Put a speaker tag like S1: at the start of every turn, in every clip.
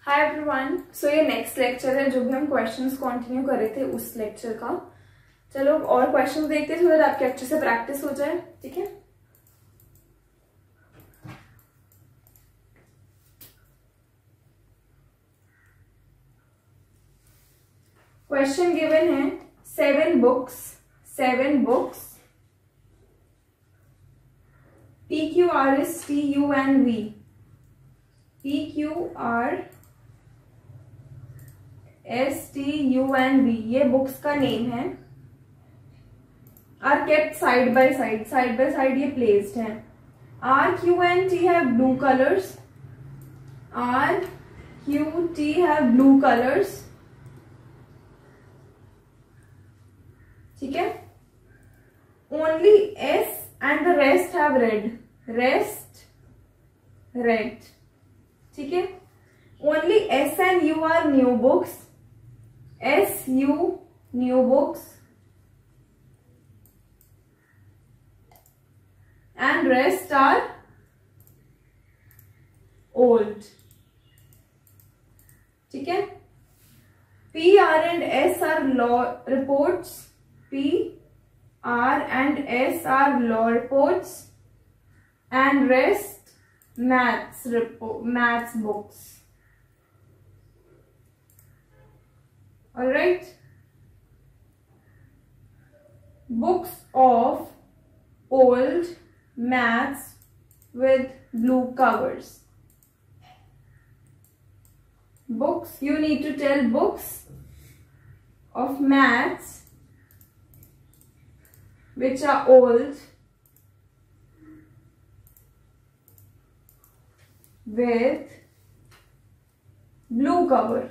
S1: Hi everyone. सो ये next lecture है जो भी हम क्वेश्चंस कंटिन्यू कर रहे थे उस लेक्चर का। चलो और क्वेश्चंस देखते हैं, थोड़ा आपके अच्छे से प्रैक्टिस हो जाए। ठीक है, क्वेश्चन गिवन है 7 बुक्स PQRSTUNV PQRSTUNV ये बुक्स का नेम है। Are kept side by side ये प्लेस्ड है। RQT have blue colors, RQT have blue colors। ठीक है, only S and the rest have red, red। ठीक है, only S and U are new books, SU new books, and rest are old। ठीक है, P, R and S are law reports, P, R and S are law reports, and rest maths books। All right, books of old maths with blue covers। Books, you need to tell books of maths which are old with blue cover।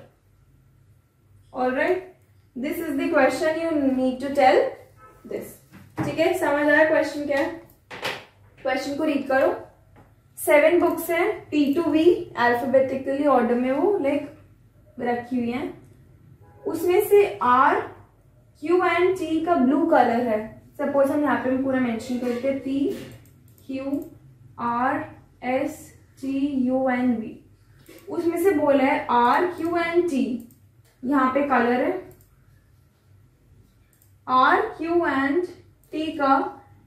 S1: All right, this is the question, you need to tell this। ठीक है, समझ आया question क्या है? Question को read करो। 7 books हैं, P to V alphabetically order में वो लाइक रखी हुई हैं। उसमें से R, Q and T का ब्लू कलर है। सपोज हम यहाँ पे पूरा मेंशन करते हैं P, Q, R, S, T, U and V। उसमें से बोला है R, Q and T, यहाँ पे कलर है। R, Q and T का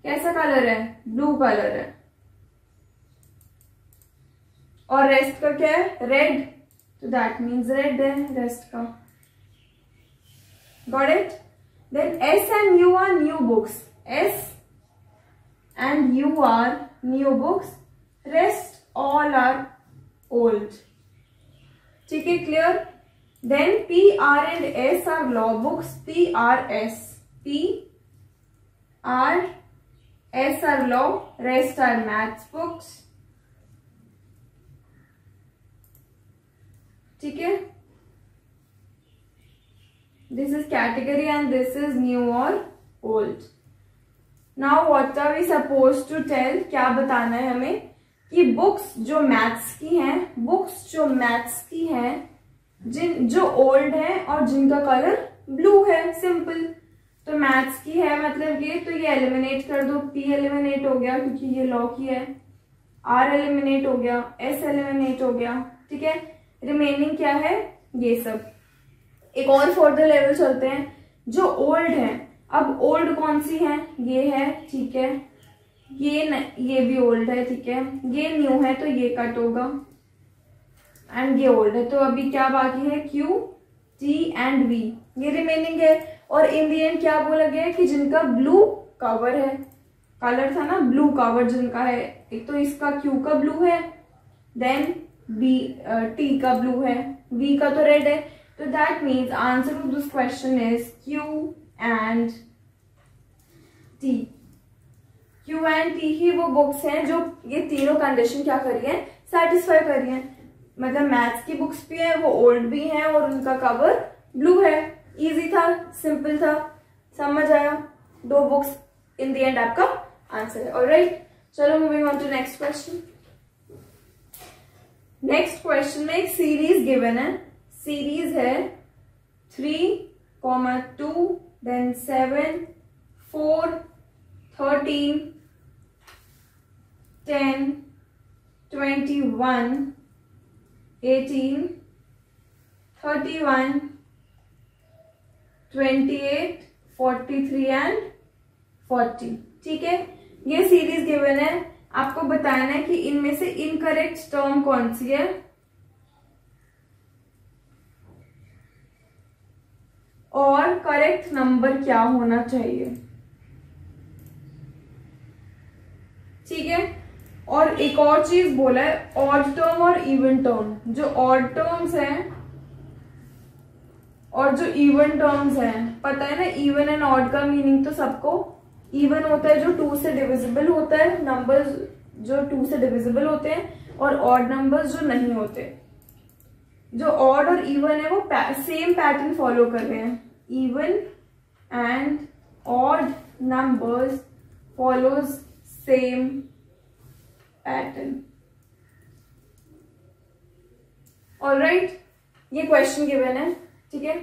S1: कैसा कलर है? ब्लू कलर है। और रेस्ट का क्या है? रेड, तो दैट मीन्स रेड है रेस्ट का। Got it? Then S and U are new books, S and U are new books, rest all are old। ठीक है, clear? Then P, R and S are law books, P, R, S are law, rest are maths books। ठीक है, this is category and this is new or old। Now what are we supposed to tell? क्या बताना है हमें कि books जो maths की हैं जो ओल्ड है और जिनका कलर ब्लू है। सिंपल, तो मैथ्स की है मतलब ये, तो ये एलिमिनेट कर दो। P एलिमिनेट हो गया क्योंकि ये लॉ की है, R एलिमिनेट हो गया, S एलिमिनेट हो गया। ठीक है, रिमेनिंग क्या है? ये सब। एक और फर्दर लेवल चलते हैं, जो ओल्ड है। अब ओल्ड कौन सी है? ये है, ठीक है, ये भी ओल्ड है, ठीक है, ये न्यू है तो ये कट होगा, एंड ये ओल्ड है। तो अभी क्या बाकी है? Q, T एंड V, ये रिमेनिंग है। और इन दी एंड क्या बोला गया है कि जिनका ब्लू कवर है, कलर था ना ब्लू कवर जिनका है। एक तो इसका Q का ब्लू है, देन T का ब्लू है, V का तो रेड है। तो that means answer of this question is Q and T। Q and T ही वो बुक्स हैं जो ये तीनों कंडीशन क्या करी है? सेटिस्फाई करी है। मतलब मैथ्स की बुक्स भी है, वो ओल्ड भी हैं और उनका कवर ब्लू है। इजी था, सिंपल था, समझ आया? 2 बुक्स इन द एंड आपका आंसर है। ऑलराइट, चलो moving on to next question. Next question में एक सीरीज गिवन है। सीरीज है 3,2 then 7, 4, 13, 10, 21, 18, 31, 28, 43 एंड 40। ठीक है, ये सीरीज गिवन है, आपको बताना है कि इनमें से इनकरेक्ट टर्म कौन सी है और करेक्ट नंबर क्या होना चाहिए। ठीक है, और एक और चीज बोला है, ऑड टर्म और इवन टर्म। जो ऑड टर्म्स हैं और जो इवन टर्म्स हैं, पता है ना इवन एंड ऑड का मीनिंग तो सबको। इवन होता है जो 2 से डिविजिबल होता है, नंबर्स जो 2 से डिविजिबल होते हैं, और ऑड नंबर्स जो नहीं होते। जो ऑड और इवन है वो सेम पैटर्न फॉलो कर रहे हैं। Even and odd numbers follows same pattern. Alright, ये क्वेश्चन गिवन है। ठीक है,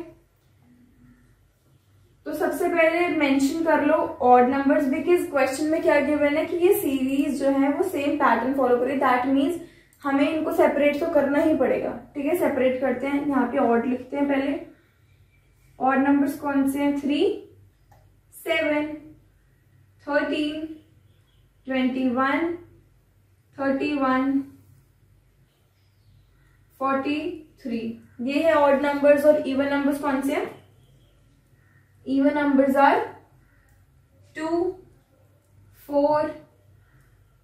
S1: तो सबसे पहले मेंशन कर लो ऑड नंबर्स, बिकॉज क्वेश्चन में क्या गिवन है कि ये सीरीज जो है वो सेम पैटर्न फॉलो करे। दैट मीन्स हमें इनको सेपरेट तो करना ही पड़ेगा। ठीक है, सेपरेट करते हैं। यहाँ पे ऑड लिखते हैं पहले। ऑड नंबर्स कौन से हैं? 3, 7, 13, 21, 31, 43। ये है ऑड नंबर्स। और इवन नंबर्स कौन से हैं? Even numbers are 2, 4,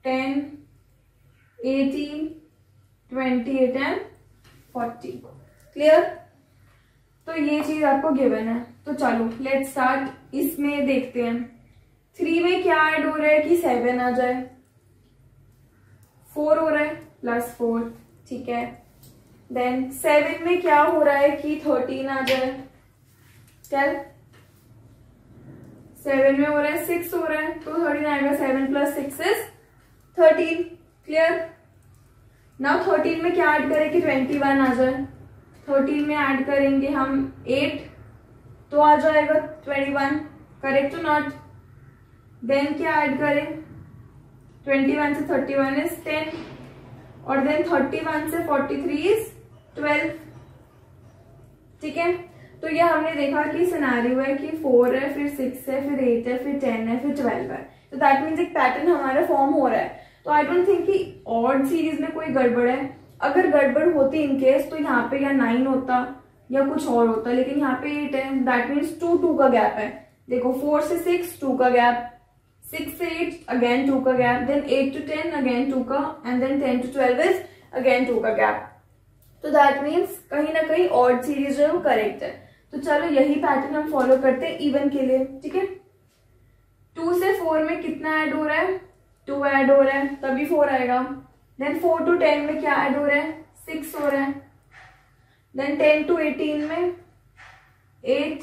S1: 10, 18, 28 and 40। Clear? तो ये चीज आपको गिवन है। तो चलो लेट्स स्टार्ट। इसमें देखते हैं 3 में क्या ऐड हो रहा है कि 7 आ जाए। 4 हो रहा है +4। ठीक है, देन 7 में क्या हो रहा है कि 13 आ जाए। चल 7 में हो रहा है 6 हो रहा है, तो 13 आएगा। 7 + 6 इज 13। क्लियर? नाउ 13 में क्या ऐड करें कि 21 आ जाए। 13 में ऐड करेंगे हम 8, तो आ जाएगा 21। Correct to not? देन क्या ऐड करें? 21 से 31 इज 10, और देन 31 से 43 इज 12। ठीक है, तो ये हमने देखा कि सिनेरियो है कि 4 है, फिर 6 है, फिर 8 है, फिर 10 है, फिर 12 है। तो दैट मीन्स एक पैटर्न हमारा फॉर्म हो रहा है। तो आई डोंट थिंक कि ऑड सीरीज में कोई गड़बड़ है। अगर गड़बड़ होती इन केस तो यहाँ पे या 9 होता या कुछ और होता, लेकिन यहाँ पे 8 है। दैट मीन्स 2 का गैप है। देखो 4 से 6 2 का गैप, 6 से 8 अगेन 2 का गैप, देन 8 to 10 अगेन 2 का, and then 10 to 12 is again 2 का गैप। तो दैट मीन्स कहीं ना कहीं ऑड सीरीज जो है वो करेक्ट है। तो चलो यही पैटर्न हम फॉलो करते हैं इवन के लिए। ठीक है, 2 से 4 में कितना ऐड हो रहा है? 2 ऐड हो रहा है, तभी 4 आएगा। देन 4 to 10 में क्या ऐड हो रहा है? 6 हो रहा है। देन 10 to 18 में 8,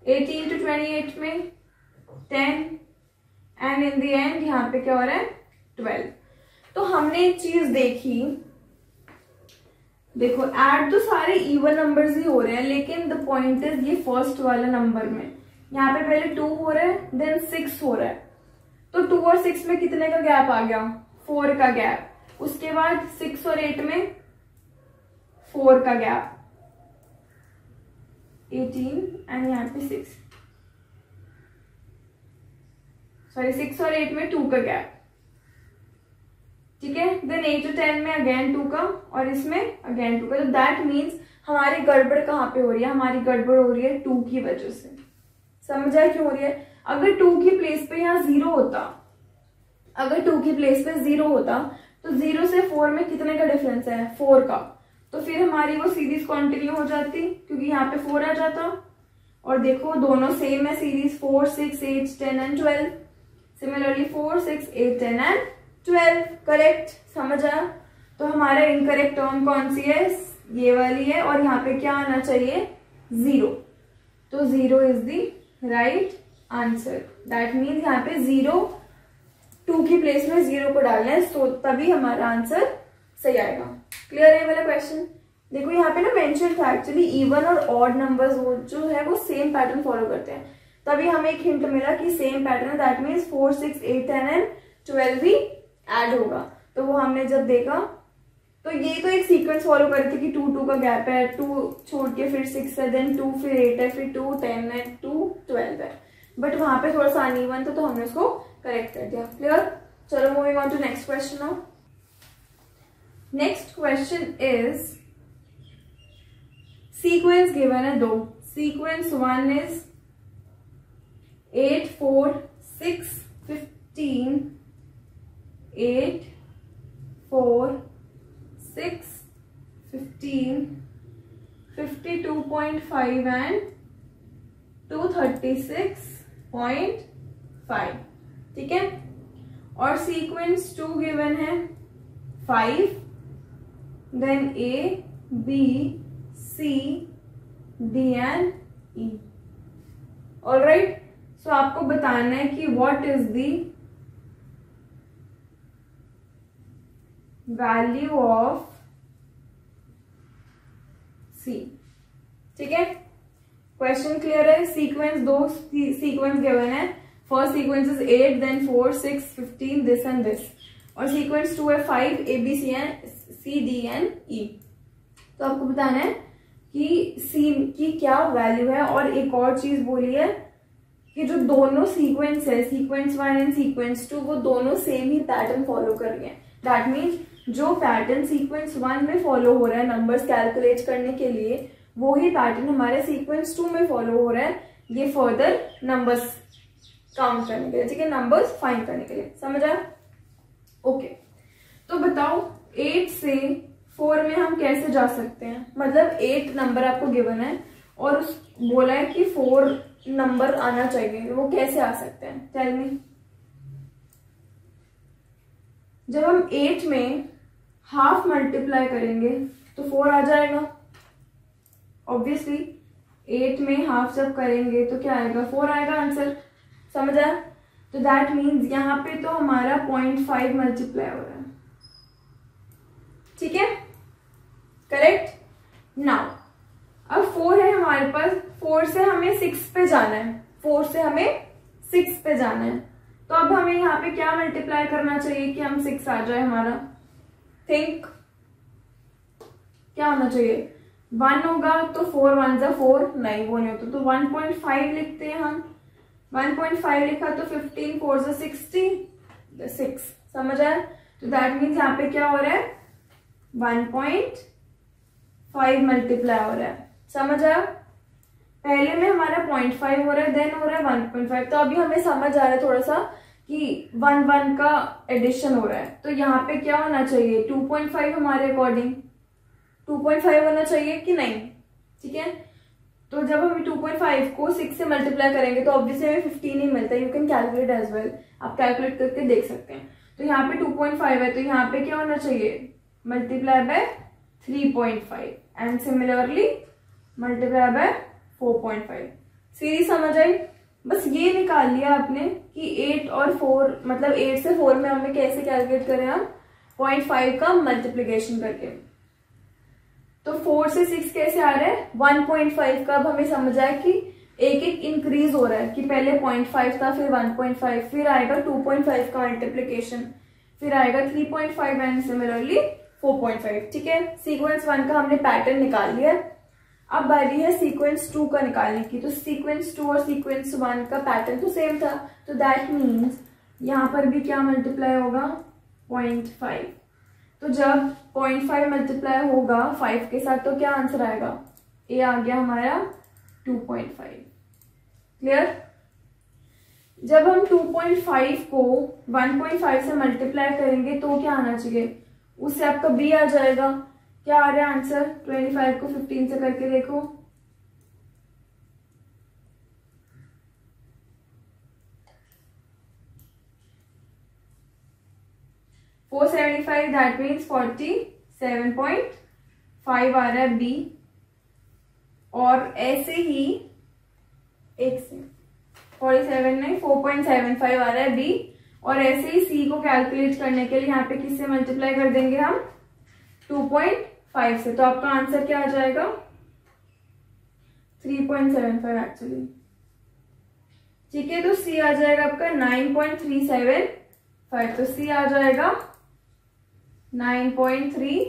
S1: 18 to 28 में 10, एंड इन द एंड यहाँ पे क्या हो रहा है? 12। तो हमने एक चीज देखी, देखो ऐड तो सारे इवन नंबर्स ही हो रहे हैं, लेकिन द पॉइंट इज ये फर्स्ट वाला नंबर में यहाँ पे पहले 2 हो रहा है, देन 6 हो रहा है। तो 2 और 6 में कितने का गैप आ गया? 4 का गैप। उसके बाद 6 और 8 में 4 का गैप, 18 एंड यहाँ पे 6 और 8 में 2 का गैप। ठीक है, देन 8 to 10 में अगेन 2 का, और इसमें अगेन 2 का। तो दैट मीन्स हमारी गड़बड़ कहाँ पे हो रही है? हमारी गड़बड़ हो रही है 2 की वजह से। समझ आया क्यों हो रही है? अगर 2 की प्लेस पे यहाँ 0 होता, अगर 2 की प्लेस पे 0 होता, तो 0 से 4 में कितने का डिफरेंस है? 4 का। तो फिर हमारी वो सीरीज कंटिन्यू हो जाती, क्योंकि यहाँ पे 4 आ जाता। और देखो दोनों सेम है series, 4, 6, 8, 10 and 12। Similarly 4, 6, 8, 10 and 12। Correct? समझ आया? तो हमारा इनकरेक्ट टर्म कौन सी है? ये वाली है। और यहाँ पे क्या आना चाहिए? 0। तो 0 is the right answer. That means यहाँ पे 0, 2 की प्लेस में 0 को डालना है, तो तभी हमारा आंसर सही आएगा। क्लियर है वाला क्वेश्चन? देखो यहाँ पे ना मेंशन था एक्चुअली इवन और ऑड नंबर्स वो जो है वो सेम पैटर्न फॉलो करते हैं, तभी हमें एक हिंट मिला कि same pattern. That means 4, 6, 8, 10 and 12 भी ऐड होगा। तो वो हमने जब देखा तो ये तो एक सीक्वेंस फॉलो कर रहे थे कि 2 2 का गैप है, 2 छोड़ के फिर 6 है, देन 2 फिर 8 है, फिर 2 10 है, 2 12 है, बट वहां पे थोड़ा सा अनइवन था तो हमने उसको करेक्ट कर दिया। क्लियर? चलो moving on to next question now. Next question is sequence given है 2। Sequence 1 is 8 4 6 15, 8 4 6 15, 52.5 and 236.5। ठीक है, और सीक्वेंस 2 गिवन है 5, then A B C D and E। Alright, so आपको बताना है कि what is the value of C। ठीक है, क्वेश्चन क्लियर है? सीक्वेंस 2 सीक्वेंस गिवन है, first sequence is 8 then 4 6 15 this and this, और सीक्वेंस 2 है 5 A B C D and E। तो आपको बताना है कि C की क्या वैल्यू है, और एक और चीज बोली है कि जो दोनों सीक्वेंस है, सीक्वेंस 1 एंड सीक्वेंस 2, वो दोनों सेम ही पैटर्न फॉलो कर रहे हैं। दैट मीन्स जो पैटर्न सीक्वेंस 1 में फॉलो हो रहा है नंबर्स कैलकुलेट करने के लिए, वो ही पैटर्न हमारे सीक्वेंस 2 में फॉलो हो रहा है, ये फर्दर नंबर्स काउंट करने के लिए, ठीक है, नंबर्स फाइंड करने के लिए। समझ आया? ओके, तो बताओ 8 से 4 में हम कैसे जा सकते हैं? मतलब 8 नंबर आपको गिवन है और उस बोला है कि 4 नंबर आना चाहिए, वो कैसे आ सकते हैं? Tell me. जब हम 8 में हाफ मल्टीप्लाई करेंगे तो 4 आ जाएगा ऑब्वियसली। 8 में हाफ जब करेंगे तो क्या आएगा? 4 आएगा आंसर। समझ आया? तो दैट मीन्स यहाँ पे तो हमारा 0.5 मल्टीप्लाई हो रहा है। ठीक है, करेक्ट। नाउ अब 4 है हमारे पास, 4 से हमें 6 पे जाना है, 4 से हमें 6 पे जाना है, तो अब हमें यहाँ पे क्या मल्टीप्लाई करना चाहिए कि हम 6 आ जाए हमारा? थिंक, क्या होना चाहिए? 1 होगा तो 4 1 जा 4, नहीं वो नहीं होता तो 1.5 लिखते हैं हम। 1.5 लिखा तो 15 4 जा 60 6। समझ आया? तो दैट मीन्स यहाँ पे क्या हो रहा है? 1.5 मल्टीप्लाई हो रहा है। समझ आया? पहले में हमारा 0.5 हो रहा है, देन हो रहा है 1.5। तो अभी हमें समझ आ रहा है थोड़ा सा कि 1 1 का एडिशन हो रहा है, तो यहाँ पे क्या होना चाहिए? 2.5 हमारे अकॉर्डिंग 2.5 होना चाहिए कि नहीं? ठीक है, तो जब हम 2.5 को 6 से मल्टीप्लाई करेंगे तो ऑब्वियसली हमें 15 ही मिलता है। You can calculate as well, आप कैलकुलेट करके देख सकते हैं। तो यहाँ पे 2.5 है, तो यहाँ पे क्या होना चाहिए? Multiply by 3.5 and similarly multiply by 4.5। Series समझ आई? बस ये निकाल लिया आपने कि 8 और 4, मतलब 8 से 4 में हमें कैसे कैलकुलेट करें हम? 0.5 का मल्टीप्लीकेशन करके। तो 4 से 6 कैसे आ रहा है? 1.5 का। अब हमें समझ आया कि एक एक इंक्रीज हो रहा है कि पहले 0.5 था, फिर 1.5, फिर आएगा 2.5 का मल्टीप्लीकेशन, फिर आएगा 3.5 एंड सिमिलरली 4.5। ठीक है, सीक्वेंस 1 का हमने पैटर्न निकाल लिया। अब बारी है सीक्वेंस 2 का निकालने की। तो सीक्वेंस 2 और सीक्वेंस 1 का पैटर्न तो सेम था, तो दैट मीन्स यहाँ पर भी क्या मल्टीप्लाई होगा? 0.5। तो जब 0.5 मल्टीप्लाई होगा 5 के साथ तो क्या आंसर आएगा? ए आ गया हमारा 2.5। क्लियर? जब हम 2.5 को 1.5 से मल्टीप्लाई करेंगे तो क्या आना चाहिए? उससे आपका बी आ जाएगा। क्या आ रहा है आंसर? 25 को 15 से करके देखो। फोर 75, दैट मीन्स 47.5 आ रहा है बी। और ऐसे ही एक से 47 नहीं 4.75 आ रहा है बी। और ऐसे ही सी को कैलकुलेट करने के लिए यहाँ पे किससे मल्टीप्लाई कर देंगे हम? 2.5 से। तो आपका आंसर क्या आ जाएगा? 3.75 एक्चुअली। ठीक है, तो सी आ जाएगा आपका 9.375। तो सी आ जाएगा 9.375।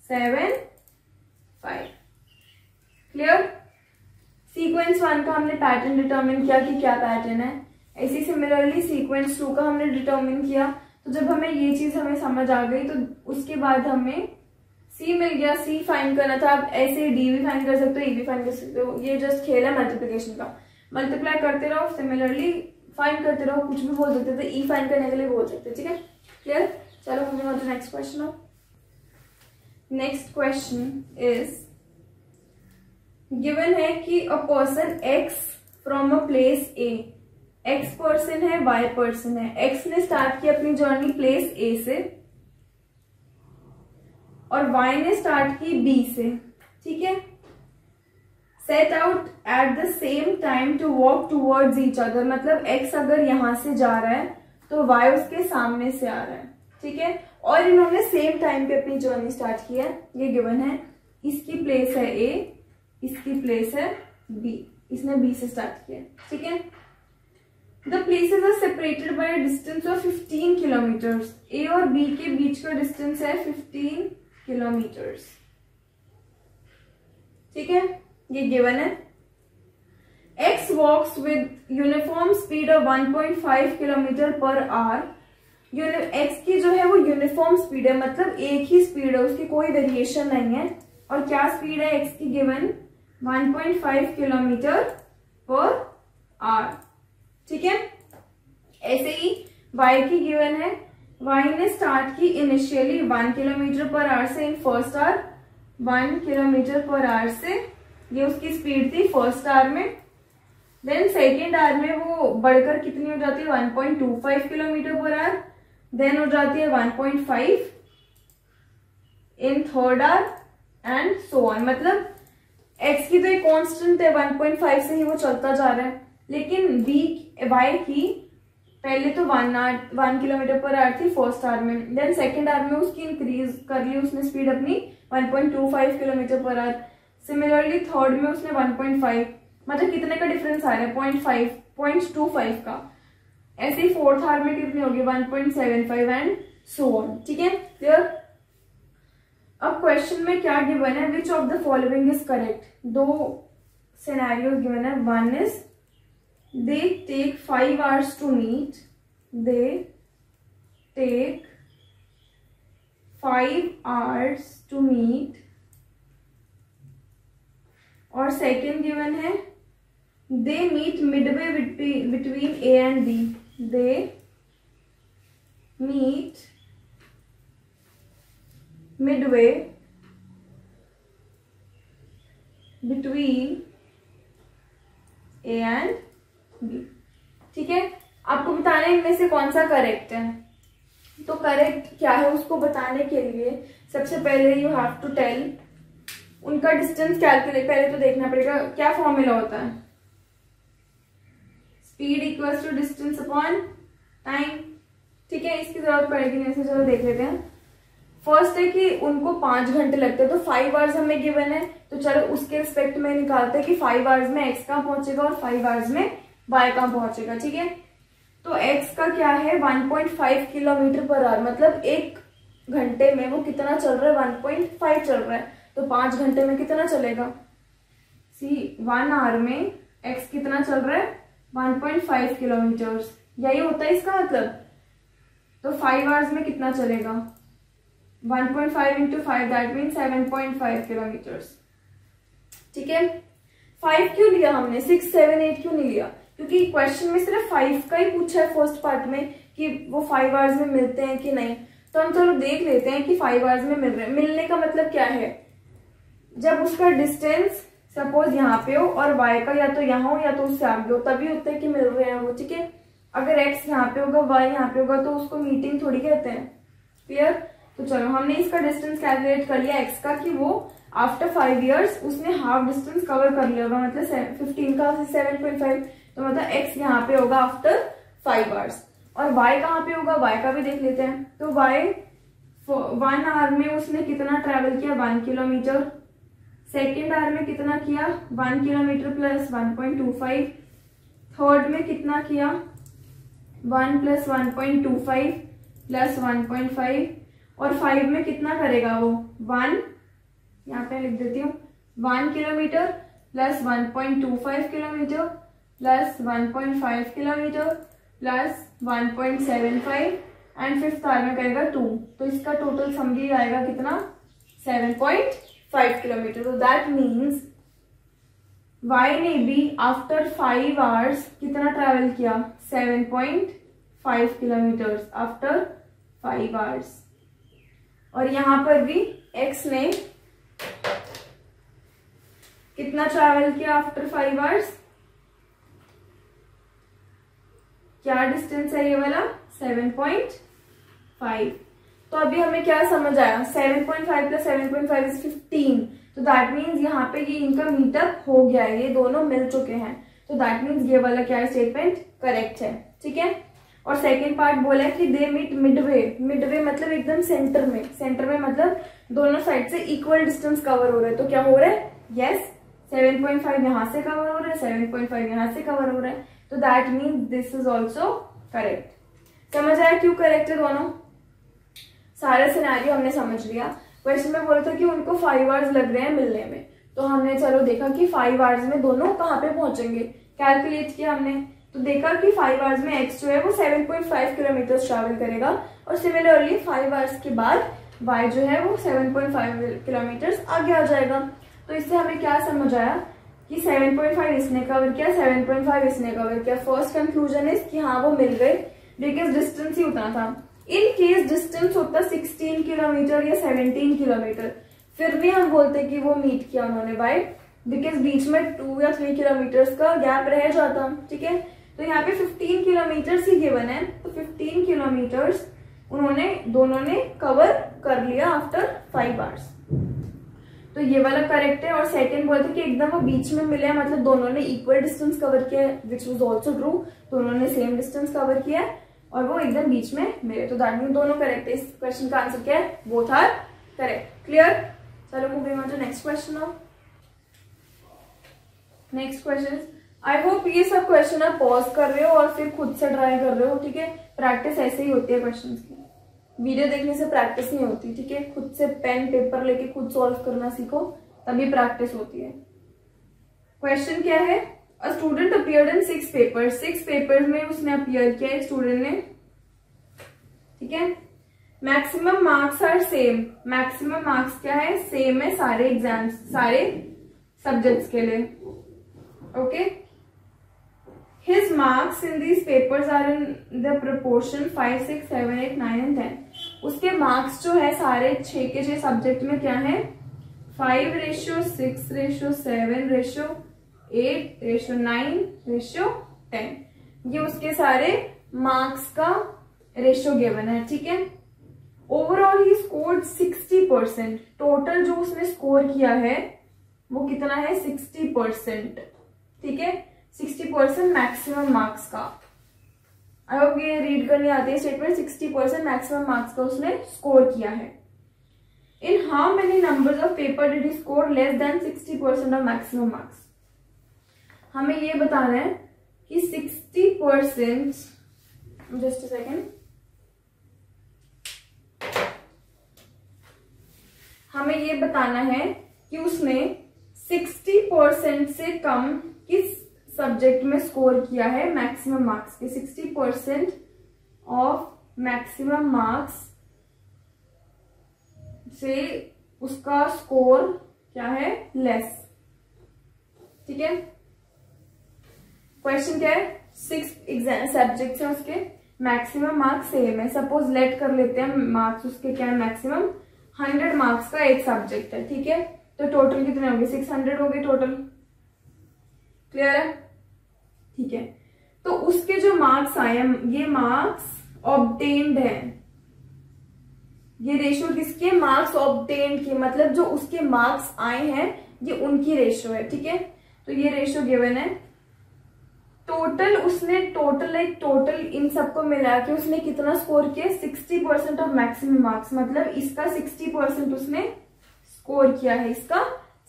S1: 7 5। क्लियर। सीक्वेंस 1 का हमने पैटर्न डिटरमिन किया कि क्या पैटर्न है। ऐसी सिमिलरली सीक्वेंस 2 का हमने डिटरमिन किया। तो जब हमें ये चीज हमें समझ आ गई तो उसके बाद हमें सी मिल गया। सी फाइंड करना था। आप ऐसे डी भी फाइंड कर सकते हो, ई भी फाइंड कर सकते हो। ये जस्ट खेल है मल्टीप्लिकेशन का। मल्टीप्लाई करते रहो, सिमिलरली फाइंड करते रहो। कुछ भी बोल सकते थे, ई फाइंड करने के लिए बोल सकते। ठीक है, क्लियर। चलो moving on to next question. Next question is given है कि a person x from a place A. X person है, वाई पर्सन है। एक्स ने स्टार्ट किया अपनी जर्नी प्लेस ए से और वाई ने स्टार्ट की बी से। ठीक है। Set out at the same time to walk towards each other. मतलब एक्स अगर यहां से जा रहा है तो वाई उसके सामने से आ रहा है। ठीक है। और इन्होंने सेम टाइम पे अपनी जर्नी स्टार्ट की है। ये गिवन है। इसकी प्लेस है ए, इसकी प्लेस है बी। इसने बी से स्टार्ट किया। ठीक है। The places are separated by a distance of 15 kilometres. A और बी के बीच का डिस्टेंस है 15 किलोमीटर्स। ठीक है, ये गिवन है। X walks with uniform speed of 1.5 kilometre per hour. X की जो है वो यूनिफॉर्म स्पीड है, मतलब एक ही स्पीड है, उसकी कोई वेरिएशन नहीं है। और क्या स्पीड है एक्स की गिवन? 1.5 kilometre per our. ठीक है। ऐसे ही वाई की गिवन है। वाई ने स्टार्ट की इनिशियली 1 किलोमीटर पर आवर से in first hour. 1 kilometre per our से ये उसकी स्पीड थी फर्स्ट आवर में। देन सेकेंड आवर में वो बढ़कर कितनी हो जाती है? 1.25 किलोमीटर पर आवर। देन हो जाती है 1.5 in third our and so on. मतलब एक्स की तो एक कांस्टेंट है, 1.5 से ही वो चलता जा रहा है। लेकिन वाई की पहले तो 1 किलोमीटर पर आवर थी फर्स्ट आवर में। देन सेकेंड आवर में उसकी इंक्रीज कर ली उसने स्पीड अपनी 1.25 kilometre per our. Similarly third में उसने 1.5, मतलब कितने का डिफरेंस आ रहा है? 0.25 का। ऐसे ही फोर्थ आवर में कितनी होगी? 1.75 एंड सो ऑन। ठीक है, क्लियर। अब क्वेश्चन में क्या गिवन है? Which of the following is correct? दो सिनेरियो गिवन है। One is they take 5 hours to meet. They take 5 hours to meet. और सेकेंड गिवन है they meet midway between A and B. They meet midway between A and ठीक है। आपको बताना है इनमें से कौन सा करेक्ट है। तो करेक्ट क्या है उसको बताने के लिए सबसे पहले यू हैव टू टेल उनका डिस्टेंस कैलकुलेट। पहले तो देखना पड़ेगा क्या फॉर्मूला होता है। Speed equals to distance upon time. ठीक है, इसकी जरूरत पड़ेगी नहीं, चलो देख लेते हैं। फर्स्ट है कि उनको 5 घंटे लगते हैं, तो 5 आवर्स हमें गिवन है। तो चलो उसके रिस्पेक्ट में निकालते हैं कि 5 आवर्स में एक्स कहाँ पहुंचेगा और 5 आवर्स में वाई कहाँ पहुंचेगा। ठीक है, तो एक्स का क्या है? 1.5 किलोमीटर पर आवर, मतलब 1 घंटे में वो कितना चल रहा है? 1.5 चल रहा है। तो 5 घंटे में कितना चलेगा? सी 1 आवर में एक्स कितना चल रहा है? 1.5 किलोमीटर्स। यही होता है इसका मतलब। तो 5 आवर्स में कितना चलेगा? 1.5 इंटू 5 दैट मीन 7.5 किलोमीटर्स। ठीक है, 5 क्यों लिया हमने? 6, 7, 8 क्यों नहीं लिया? क्योंकि क्वेश्चन में सिर्फ 5 का ही पूछा है फर्स्ट पार्ट में कि वो 5 आवर्स में मिलते हैं कि नहीं। तो हम चलो देख लेते हैं कि 5 आवर्स में मिल रहे हैं। मिलने का मतलब क्या है? जब उसका डिस्टेंस सपोज यहाँ पे हो और y का या तो यहाँ हो या तो उससे आगे हो, तभी होता है कि मिल रहे हैं वो। ठीक है, अगर x यहाँ पे होगा y यहाँ पे होगा तो उसको मीटिंग थोड़ी कहते हैं। क्लियर। तो चलो हमने इसका डिस्टेंस कैलकुलेट कर लिया x का कि वो आफ्टर 5 इयर्स उसने हाफ डिस्टेंस कवर कर लिया होगा, मतलब 15 का 7.5। तो मतलब x यहाँ पे होगा आफ्टर 5 आवर्स। और y कहाँ पे होगा? y का भी देख लेते हैं। तो y 1 आवर में उसने कितना ट्रेवल किया? 1 किलोमीटर। सेकेंड आवर में कितना किया? 1 किलोमीटर प्लस 1.25। थर्ड में कितना किया? 1 प्लस 1.25 प्लस 1.5। और 5 में कितना करेगा वो? 1 यहाँ पे लिख देती हूँ 1 kilometre plus 1.25 kilometre plus 1.5 kilometre plus 1.75 and fifth hour में करेगा 2, तो इसका टोटल सम भी आएगा कितना 7.5 किलोमीटर। तो दैट मीन्स वाई ने भी आफ्टर 5 आवर्स कितना ट्रैवल किया 7.5 किलोमीटर आफ्टर 5 आवर्स। और यहां पर भी एक्स ने कितना ट्रैवल किया आफ्टर 5 आवर्स, क्या डिस्टेंस है ये वाला 7.5। तो अभी हमें क्या समझ आया 7.5 प्लस 7.5 इज 15, तो दैट मीन्स यहाँ पे ये इनका मीटअप हो गया है, ये दोनों मिल चुके हैं, तो दैट मीन्स ये वाला क्या स्टेटमेंट करेक्ट है। ठीक है। और सेकेंड पार्ट बोला है कि दे मीट मिडवे, मिडवे मतलब एकदम सेंटर में, सेंटर में मतलब दोनों साइड से इक्वल डिस्टेंस कवर हो रहा है, तो क्या हो रहा है यस 7.5 यहां से कवर हो रहा है, 7.5 यहां से कवर हो रहा है, तो that means this is also correct. समझ आया क्यों करेक्ट है दोनों, सारा सिनेरियो हमने समझ लिया। क्वेश्चन में बोला था कि उनको 5 आवर्स लग रहे हैं मिलने में, तो हमने चलो देखा कि 5 आवर्स में दोनों कहाँ पे पहुंचेंगे, कैलकुलेट किया हमने, तो देखा कि 5 आवर्स में एक्स जो है वो 7.5 किलोमीटर ट्रैवल करेगा, और सिमिलरली 5 आवर्स के बाद वाई जो है वो 7.5 किलोमीटर आगे आ जाएगा। तो इससे हमें क्या समझ आया कि 7.5 इसने कवर किया, 7.5 इसने कवर किया। फर्स्ट कंक्लूजन इज कि हाँ वो मिल गए, बिकॉज डिस्टेंस ही उतना था। इन केस डिस्टेंस होता 16 किलोमीटर या 17 किलोमीटर, फिर भी हम बोलते कि वो मीट किया उन्होंने बाय, बिकॉज बीच में 2 या 3 किलोमीटर का गैप रह जाता। ठीक है, तो यहाँ पे 15 किलोमीटर ही गिवन है, तो 15 किलोमीटर उन्होंने दोनों ने कवर कर लिया आफ्टर 5 आवर्स, तो ये वाला करेक्ट है। और सेकंड बोलते कि एकदम वो बीच में मिले, मतलब दोनों ने इक्वल डिस्टेंस कवर किया है, विच वाज आल्सो ट्रू, दोनों ने सेम डिस्टेंस कवर किया है और वो एकदम बीच में मिले, तो दैट मीन दोनों करेक्ट है। इस क्वेश्चन का आंसर क्या है, बोथ आर करेक्ट। क्लियर। चलो moving on to next question now. Next question, I hope ये सब क्वेश्चन आप पॉज कर रहे हो और फिर खुद से ट्राई कर रहे हो। ठीक है, प्रैक्टिस ऐसे ही होती है क्वेश्चन की, वीडियो देखने से प्रैक्टिस नहीं होती। ठीक है, खुद से पेन पेपर लेके खुद सॉल्व करना सीखो, तभी प्रैक्टिस होती है। क्वेश्चन क्या है, a student appeared in 6 papers, 6 papers में उसने अपीयर किया एक स्टूडेंट ने। ठीक है, maximum marks are same, maximum marks क्या है सेम है सारे एग्जाम्स, सारे सब्जेक्ट्स के लिए। Okay, his marks in these papers are in the proportion 5, 6, 7, 8, 9 and 10। उसके मार्क्स जो है सारे 6 के 6 सब्जेक्ट में क्या है 5:6:7:8:9:10, ये उसके सारे मार्क्स का रेशियो गिवन है। ठीक है, ओवरऑल ही स्कोर्ड 60%, टोटल जो उसने स्कोर किया है वो कितना है 60%। ठीक है, 60% मैक्सिमम मार्क्स का। आई होप ये रीड करनी आती है स्टेटमेंट, 60% मैक्सिमम मार्क्स का उसने स्कोर किया है। In how many numbers of paper did he score less than 60% of maximum marks. हमें ये बताना है कि 60%, जस्ट अ सेकेंड, हमें ये बताना है कि उसने 60% से कम किस सब्जेक्ट में स्कोर किया है मैक्सिमम मार्क्स के। 60% ऑफ मैक्सिमम मार्क्स से उसका स्कोर क्या है लेस। ठीक है, क्वेश्चन क्या है 6 एग्जाम सब्जेक्ट्स हैं उसके, मैक्सिमम मार्क्स सेम है। सपोज लेट कर लेते हैं मार्क्स उसके क्या है मैक्सिमम 100 मार्क्स का एक सब्जेक्ट है। ठीक है, तो टोटल कितने होंगे 600 हो गए टोटल। क्लियर है। ठीक है, तो उसके जो मार्क्स आए ये मार्क्स ऑब्टेन्ड है, ये रेशियो किसके मार्क्स ऑब्टेन्ड की, मतलब जो उसके मार्क्स आए हैं ये उनकी रेशियो है। ठीक है, तो ये रेशियो गिवन है। टोटल उसने टोटल इन सबको मिला के उसने कितना स्कोर किया 60% ऑफ मैक्सिमम मार्क्स, मतलब इसका 60% उसने स्कोर किया है, इसका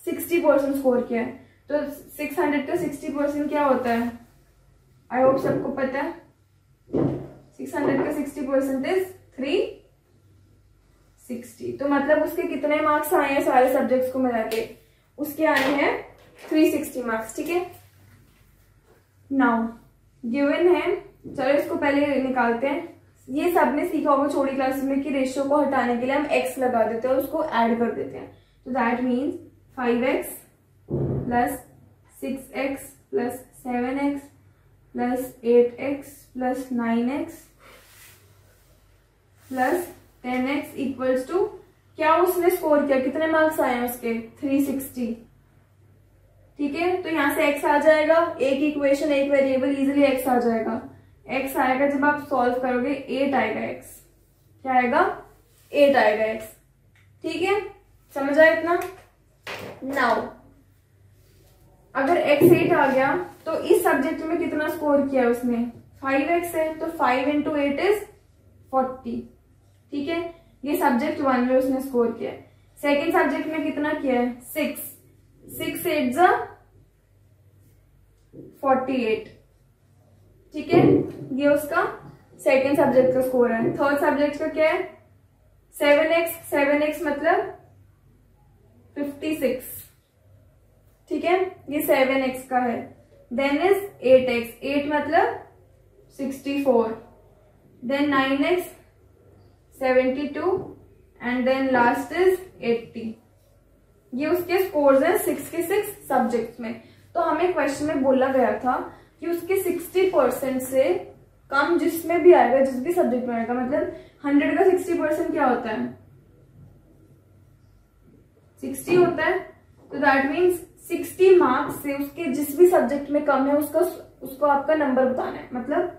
S1: 60% स्कोर किया है। तो 600 का 60% क्या होता है, आई होप सबको पता है। 600 का 60% इज 60। तो मतलब उसके कितने मार्क्स आए हैं सारे सब्जेक्ट्स को मिला के? उसके आए हैं 360 मार्क्स। ठीक है, नाउ गिवन है, चलो इसको पहले निकालते हैं। ये सबने सीखा होगा छोटी क्लास में कि रेशियो को हटाने के लिए हम x लगा देते हैं और उसको ऐड कर देते हैं। तो that means 5x plus 6x plus 7x plus 8x plus 9x plus 10x equals to, क्या उसने स्कोर किया, कितने मार्क्स आए हैं उसके? 360। ठीक है, तो यहां से x आ जाएगा, एक इक्वेशन एक वेरिएबल, इजिली x आ जाएगा। x आएगा जब आप सॉल्व करोगे 8 आएगा x। क्या आएगा? 8 आएगा x। ठीक है, समझ आया इतना? नाउ अगर x 8 आ गया तो इस सब्जेक्ट में कितना स्कोर किया उसने? 5x है, तो 5 इंटू 8 इज 40। ठीक है, ये सब्जेक्ट 1 में उसने स्कोर किया है। सेकेंड सब्जेक्ट में कितना किया है? 6 8 जा 48। ठीक है, ये उसका सेकेंड सब्जेक्ट का स्कोर है। थर्ड सब्जेक्ट का क्या है? 7x मतलब 56। ठीक है, ये 7x का है। देन इज 8x, 8 मतलब 64। Then 9x 72 and then last is 80। ये उसके स्कोर्स हैं 6 के 6 सब्जेक्ट्स में। तो हमें क्वेश्चन में बोला गया था कि उसके 60% से कम जिसमें भी आएगा, जिस भी सब्जेक्ट में आएगा, मतलब 100 का 60% क्या होता है? 60 होता है। तो दैट मीन्स 60 मार्क्स से उसके जिस भी सब्जेक्ट में कम है उसको आपका नंबर बताना है। मतलब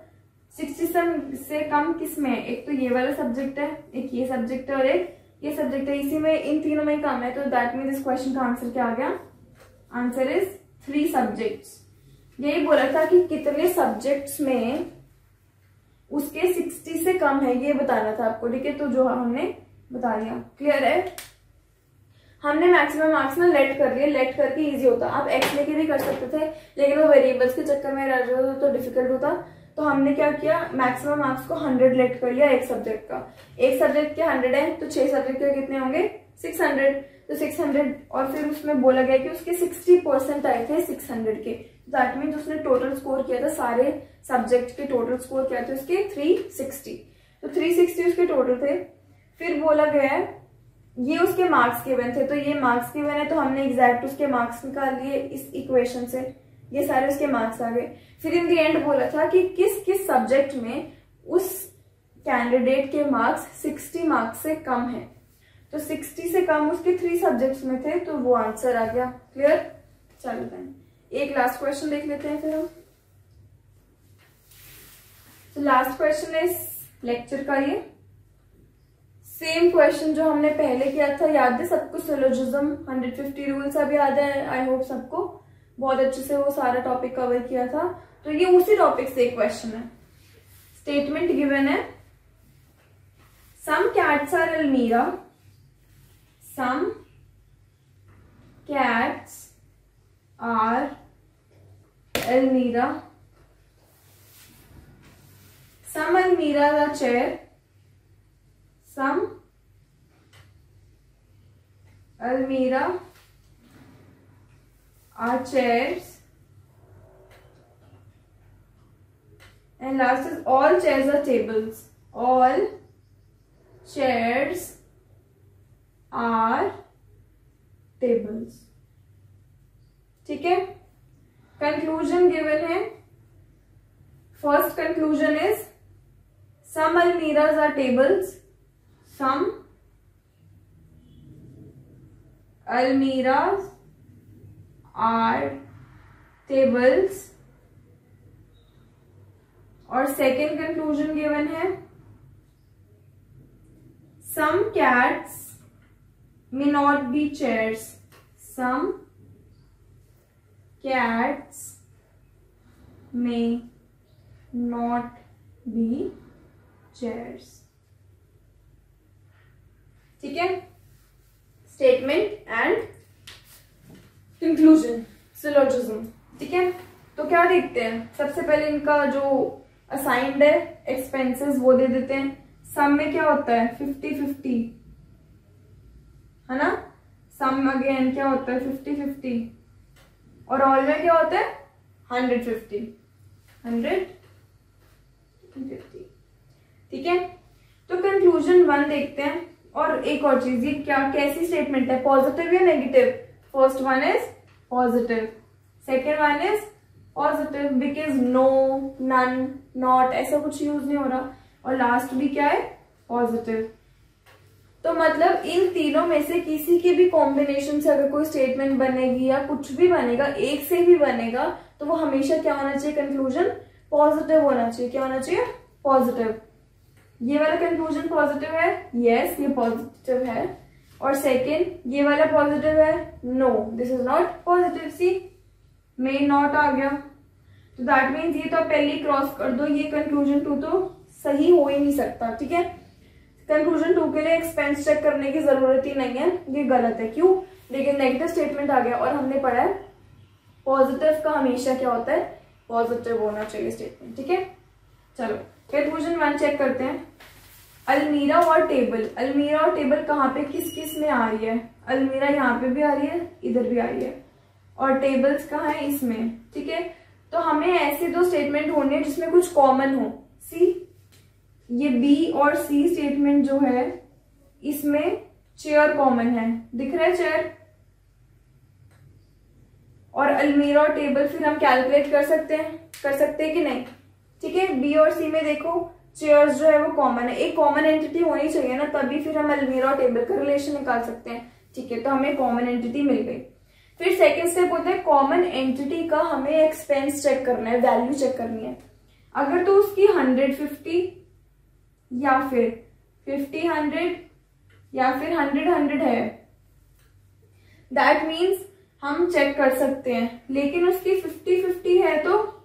S1: 60 से कम किस में है? एक तो ये वाला सब्जेक्ट है, एक ये सब्जेक्ट है और एक ये सब्जेक्ट है। इसी में इन तीनों में कम है। तो दैट मीन्स इस क्वेश्चन का आंसर क्या आ गया? Answer is 3 subjects. यही बोला था कि कितने सब्जेक्ट्स में उसके 60 से कम है, ये बताना था आपको। ठीक है, तो जो हमने बता दिया। क्लियर है? हमने मैक्सिमम मार्क्स ना लेट कर लिए, लेट करके इजी होता। आप एक्स लेके भी कर सकते थे, लेकिन वो वेरिएबल्स के चक्कर में रह रहे तो डिफिकल्ट होता। तो हमने क्या किया, मैक्सिमम मार्क्स को 100 लेट कर लिया एक सब्जेक्ट का। एक सब्जेक्ट के 100 है, तो 6 सब्जेक्ट के कितने होंगे? 600। तो 600 और फिर उसमें बोला गया कि उसके 60% आए थे 600 के। दैट मीन्स उसने टोटल स्कोर किया था, सारे सब्जेक्ट के टोटल स्कोर किया था उसके 360। तो 360 उसके टोटल थे। फिर बोला गया है ये उसके मार्क्स गिवन थे, तो ये मार्क्स गिवन है, तो हमने एग्जैक्ट उसके मार्क्स निकाल लिए इस इक्वेशन से। ये सारे उसके मार्क्स आ गए। फिर इन दी एंड बोला था कि किस किस सब्जेक्ट में उस कैंडिडेट के मार्क्स 60 मार्क्स से कम है। तो 60 से कम उसके 3 सब्जेक्ट्स में थे, तो वो आंसर आ गया। क्लियर? चलो देन एक लास्ट क्वेश्चन देख लेते हैं फिर हम। तो लास्ट क्वेश्चन है इस लेक्चर का। ये सेम क्वेश्चन जो हमने पहले किया था, याद है सबको? सिलोजिज्म 150 रूल्स अभी याद है आई होप सबको। बहुत अच्छे से वो सारा टॉपिक कवर किया था। तो ये उसी टॉपिक से एक क्वेश्चन है। स्टेटमेंट गिवन है, सम कैट्स आर अलमीरा, सम कैट्स आर अलमीरा, some almiras are chair, some almira are chairs, and last is all chairs are tables. All chairs are tables. ठीक है, कंक्लूजन गिवन है। First conclusion is some almiras are tables, some almiras are tables। और second conclusion given है, some cats may not be chairs, some cats may not be chairs। ठीक है, statement and conclusion, syllogism. ठीक है, तो क्या देखते हैं? सबसे पहले इनका जो असाइन्ड है एक्सपेंसेस वो दे देते हैं। सम में क्या होता है? 50-50, है ना। सम अगेन क्या होता है 50-50 और ऑल में क्या होता है 150 150। ठीक है, तो कंक्लूजन 1 देखते हैं। और एक और चीज, ये क्या कैसी स्टेटमेंट है, पॉजिटिव या negative? First one is positive, second one is positive because no, none, not ऐसा कुछ यूज नहीं हो रहा, और लास्ट भी क्या है पॉजिटिव। तो मतलब इन तीनों में से किसी के भी कॉम्बिनेशन से अगर कोई स्टेटमेंट बनेगी या कुछ भी बनेगा, एक से भी बनेगा, तो वो हमेशा क्या होना चाहिए, कंक्लूजन पॉजिटिव होना चाहिए। क्या होना चाहिए, पॉजिटिव। ये वाला कंक्लूजन पॉजिटिव है, यस ये पॉजिटिव है, और सेकेंड ये वाला पॉजिटिव है, no this is not positive. C may not आ गया, तो दैट मीन्स ये तो आप पहले ही क्रॉस कर दो, ये कंक्लूजन 2 तो सही हो ही नहीं सकता। ठीक है, कंक्लूजन 2 के लिए एक्सपेंस चेक करने की जरूरत ही नहीं है, ये गलत है। क्यों? लेकिन नेगेटिव स्टेटमेंट आ गया और हमने पढ़ा है पॉजिटिव का हमेशा क्या होता है, पॉजिटिव होना चाहिए स्टेटमेंट। ठीक है, चलो कंक्लूजन 1 चेक करते हैं। अलमीरा और टेबल, अलमीरा और टेबल कहाँ पे किस किस में आ रही है? अलमीरा यहाँ पे भी आ रही है, इधर भी आ रही है, और टेबल्स कहाँ है, इसमें। ठीक है, तो हमें ऐसे दो स्टेटमेंट होने हैं जिसमें कुछ कॉमन हो। सी ये बी और सी स्टेटमेंट जो है इसमें चेयर कॉमन है, दिख रहा है चेयर, और अलमीरा और टेबल फिर हम कैलकुलेट कर सकते हैं कि नहीं। ठीक है, बी और सी में देखो चेयर्स जो है वो कॉमन है, एक कॉमन एंटिटी होनी चाहिए ना, तभी फिर हम अलमीरा और टेबल का रिलेशन निकाल सकते हैं। ठीक है, तो हमें कॉमन एंटिटी मिल गई। फिर सेकेंड स्टेप होता है कॉमन एंटिटी का हमें एक्सपेंस चेक करना है, वैल्यू चेक करनी है। अगर तो उसकी 150 या फिर 50-100 या फिर 100-100 है, दैट मीन्स हम चेक कर सकते हैं, लेकिन उसकी 50-50 है तो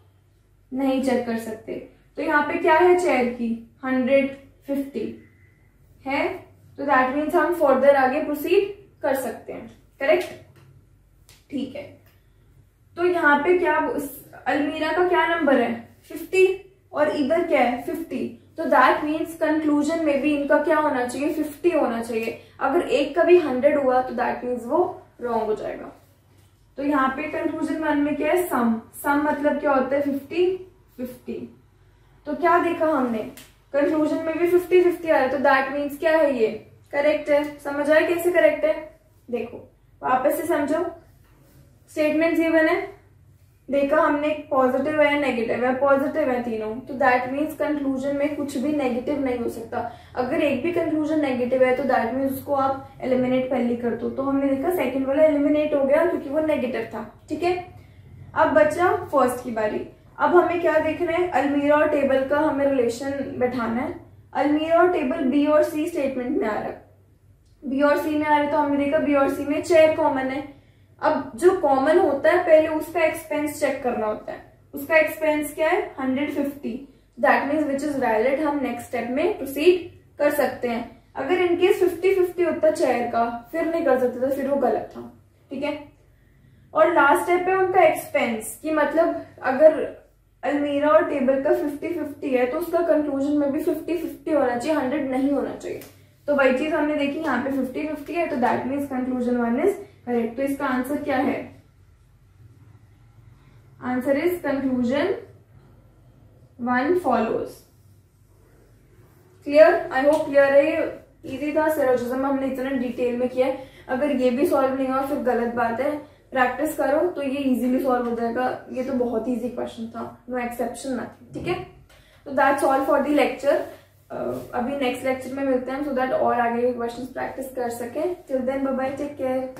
S1: नहीं चेक कर सकते। तो यहाँ पे क्या है, चेयर की 150 है, तो दैट मीन्स हम फर्दर आगे प्रोसीड कर सकते हैं। करेक्ट, ठीक है। तो यहाँ पे क्या, अलमीरा का क्या नंबर है 50 और इधर क्या है 50, तो दैट मीन्स कंक्लूजन में भी इनका क्या होना चाहिए, 50 होना चाहिए। अगर एक का भी 100 हुआ तो दैट मीन्स वो रॉन्ग हो जाएगा। तो यहाँ पे कंक्लूजन 1 में क्या है, सम मतलब क्या होता है 50-50। तो क्या देखा हमने, कंक्लूजन में भी 50-50 आ रहा है, तो दैट मीन्स क्या है, ये करेक्ट है। समझ आया कैसे करेक्ट है? देखो वापस से समझो, स्टेटमेंट गिवन है, देखा हमने पॉजिटिव है नेगेटिव है, पॉजिटिव है तीनों, तो दैट मीन्स कंक्लूजन में कुछ भी नेगेटिव नहीं हो सकता। अगर एक भी कंक्लूजन नेगेटिव है तो दैट मीन्स उसको आप एलिमिनेट पहले कर दो। तो हमने देखा सेकंड वाला एलिमिनेट हो गया क्योंकि वो नेगेटिव था। ठीक है, अब बचा फर्स्ट की बारी। अब हमें क्या देखना है, अलमीरा और टेबल का हमें रिलेशन बैठाना है। अलमीरा और टेबल बी और सी स्टेटमेंट में आ रहा है, बी और सी में आ रहा है, तो हमने देखा बी और सी में चेयर कॉमन है। अब जो कॉमन होता है पहले उसका एक्सपेंस चेक करना होता है, उसका एक्सपेंस क्या है 150, that means which is valid, हम नेक्स्ट स्टेप में प्रोसीड कर सकते हैं। अगर इनकेस 50-50 होता चेयर का फिर नहीं कर सकते, तो फिर वो गलत था। ठीक है, और लास्ट स्टेप है उनका एक्सपेंस, कि मतलब अगर अलमीरा और टेबल का 50-50 है तो उसका कंक्लूजन में भी 50-50 होना चाहिए, 100 नहीं होना चाहिए। तो वही चीज हमने देखी, यहाँ पे 50-50 है, तो that means conclusion 1 is correct. तो इसका आंसर क्या है, answer is conclusion 1 follows. Clear? I hope clear है। ये इजी था, सिलोजिज्म हमने इतना डिटेल में किया है। अगर ये भी सॉल्व नहीं हुआ फिर गलत बात है, प्रैक्टिस करो तो ये इजीली सॉल्व हो जाएगा। ये तो बहुत इजी क्वेश्चन था, नो एक्सेप्शन ना। ठीक है, तो that's all for the lecture. अभी नेक्स्ट लेक्चर में मिलते हैं, सो दैट और आगे क्वेश्चंस प्रैक्टिस कर सके। Till then bye bye, take care.